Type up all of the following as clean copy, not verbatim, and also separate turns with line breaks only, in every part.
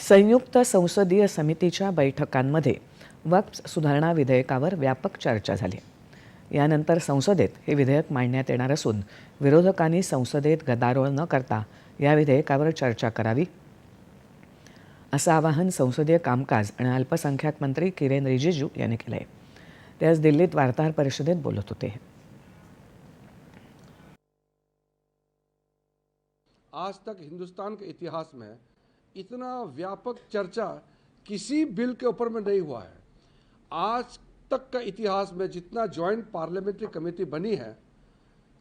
संयुक्त संसदीय समितीच्या बैठकांमध्ये वक्फ सुधारणा विधेयकावर व्यापक चर्चा झाली. यानंतर संसदेत हे विधेयक मांडण्यात येणार असून विरोधकांनी संसदेत गदारोळ न करता या विधेयकावर चर्चा करावी असं आवाहन संसदीय कामकाज आणि अल्पसंख्याक मंत्री किरेन रिजिजू यांनी केलं आहे. ते आज दिल्लीत वार्ताहर परिषदेत बोलत होते.
आज तक हिंदुस्तान के इतिहास में इतना व्यापक चर्चा किसी बिल के ऊपर में नहीं हुआ है. आज तक का इतिहास में जितना जॉइंट पार्लियामेंट्री कमेटी बनी है,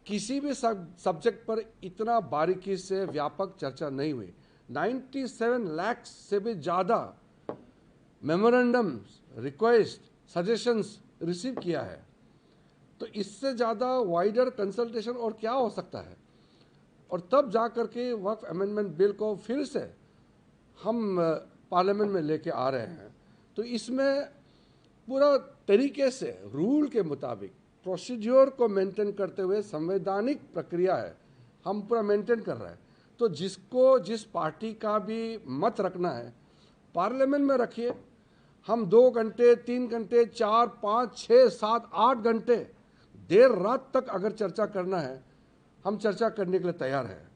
किसी भी सब्जेक्ट पर इतना बारीकी से व्यापक चर्चा नहीं हुई. 97 लाख से भी ज़्यादा मेमोरेंडम्स, रिक्वेस्ट, सजेशंस रिसीव किया है. तो इससे ज़्यादा वाइडर कंसल्टेशन और क्या हो सकता है. और तब जा कर के वक्फ अमेंडमेंट बिल को फिर से हम पार्लियामेंट में लेके आ रहे हैं. तो इसमें पूरा तरीके से रूल के मुताबिक प्रोसीड्योर को मेंटेन करते हुए संवैधानिक प्रक्रिया है, हम पूरा मेंटेन कर रहे हैं. तो जिसको जिस पार्टी का भी मत रखना है पार्लियामेंट में रखिए. हम 2 घंटे, 3 घंटे, 4, 5, 6, 7, 8 घंटे देर रात तक अगर चर्चा करना है, हम चर्चा करने के लिए तैयार हैं.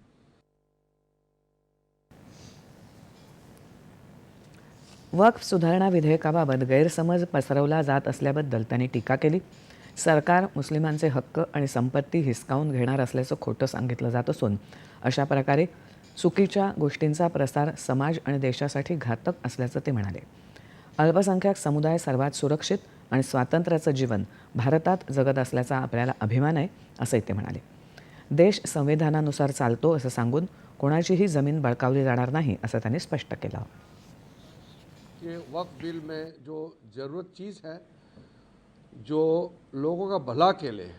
वक्फ सुधारणा विधेयकाबाबत गैरसमज पसरवला जात असल्याबद्दल त्यांनी टीका केली. सरकार मुस्लिमांचे हक्क आणि संपत्ती हिसकावून घेणार असल्याचं खोटं सांगितलं जात असून अशा प्रकारे चुकीच्या गोष्टींचा प्रसार समाज आणि देशासाठी घातक असल्याचं ते म्हणाले. अल्पसंख्याक समुदाय सर्वात सुरक्षित आणि स्वातंत्र्याचं जीवन भारतात जगत असल्याचा आपल्याला अभिमान आहे असंही ते म्हणाले. देश संविधानानुसार चालतो असं सांगून कोणाचीही जमीन बळकावली जाणार नाही असं त्यांनी स्पष्ट केलं.
कि वक्फ बिल में जो ज़रूरत चीज़ है, जो लोगों का भला के लिए,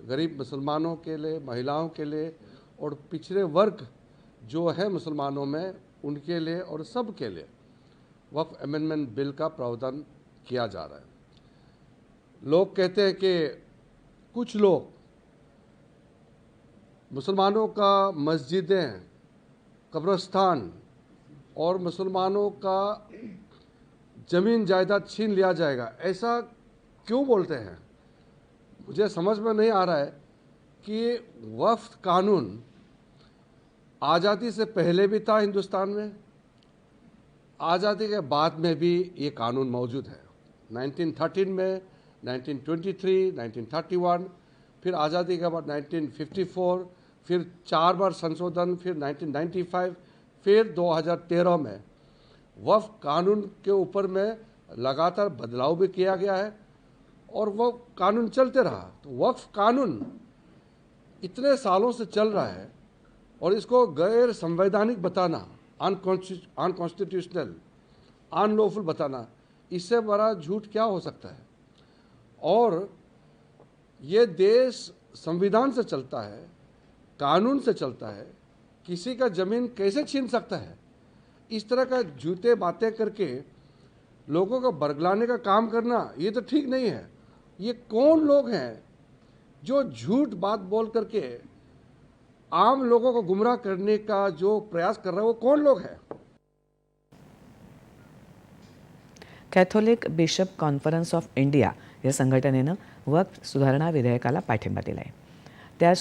गरीब मुसलमानों के लिए, महिलाओं के लिए और पिछड़े वर्ग जो है मुसलमानों में, उनके लिए और सब के लिए वक्फ अमेंडमेंट बिल का प्रावधान किया जा रहा है. लोग कहते हैं कि कुछ लोग मुसलमानों का मस्जिदें, कब्रस्तान और मुसलमानों का ज़मीन जायदाद छीन लिया जाएगा, ऐसा क्यों बोलते हैं. मुझे समझ में नहीं आ रहा है कि वक्फ कानून आज़ादी से पहले भी था हिंदुस्तान में, आज़ादी के बाद में भी ये कानून मौजूद है. 1913 में, 1923, 1931, फिर आज़ादी के बाद 1954, फिर 4 बार संशोधन, फिर 1995, फिर 2013 में वक्फ कानून के ऊपर में लगातार बदलाव भी किया गया है और वह कानून चलते रहा. तो वक्फ कानून इतने सालों से चल रहा है और इसको गैर संवैधानिक बताना, अनकॉन्स्टिट्यूशनल, अनलॉफुल बताना, इससे बड़ा झूठ क्या हो सकता है. और ये देश संविधान से चलता है, कानून से चलता है, किसी का ज़मीन कैसे छीन सकता है. इस तरह का झूठे बातें करके लोगों को बरगलाने का काम करना ये तो ठीक नहीं है. ये कौन लोग हैं जो झूठ बात बोल करके आम लोगों को गुमराह करने का जो प्रयास कर रहे हैं, वो कौन लोग हैं.
Catholic bishop conference of India या संघटनेनं वक्फ सुधारणा विधेयकाला पाठिंबा दिला आहे.